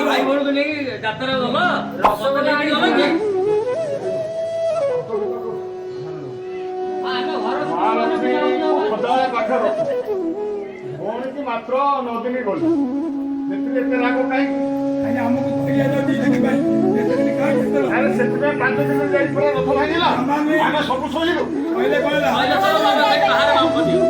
ଭାଇ ଭଉଣୀକୁ ନେଇକି ଯାତ୍ରା ଗଲ ରସଦ ନେଇକି ଗଲ କି? ଭଉଣୀକି ମାତ୍ର 9 ଦିନ ଗଲୁ ସେଥିରେ ଏତେ ରାଗ କାହିଁକି? ଆମକୁ ସେଥିପାଇଁ 5 ଦିନ ଯାଇ ପୁରା ରଥ ଭାଙ୍ଗିଲା ଆମେ ସବୁ ଶୋଇଲୁ କହିଲେ କାହାର ବାପ ଦିଅ?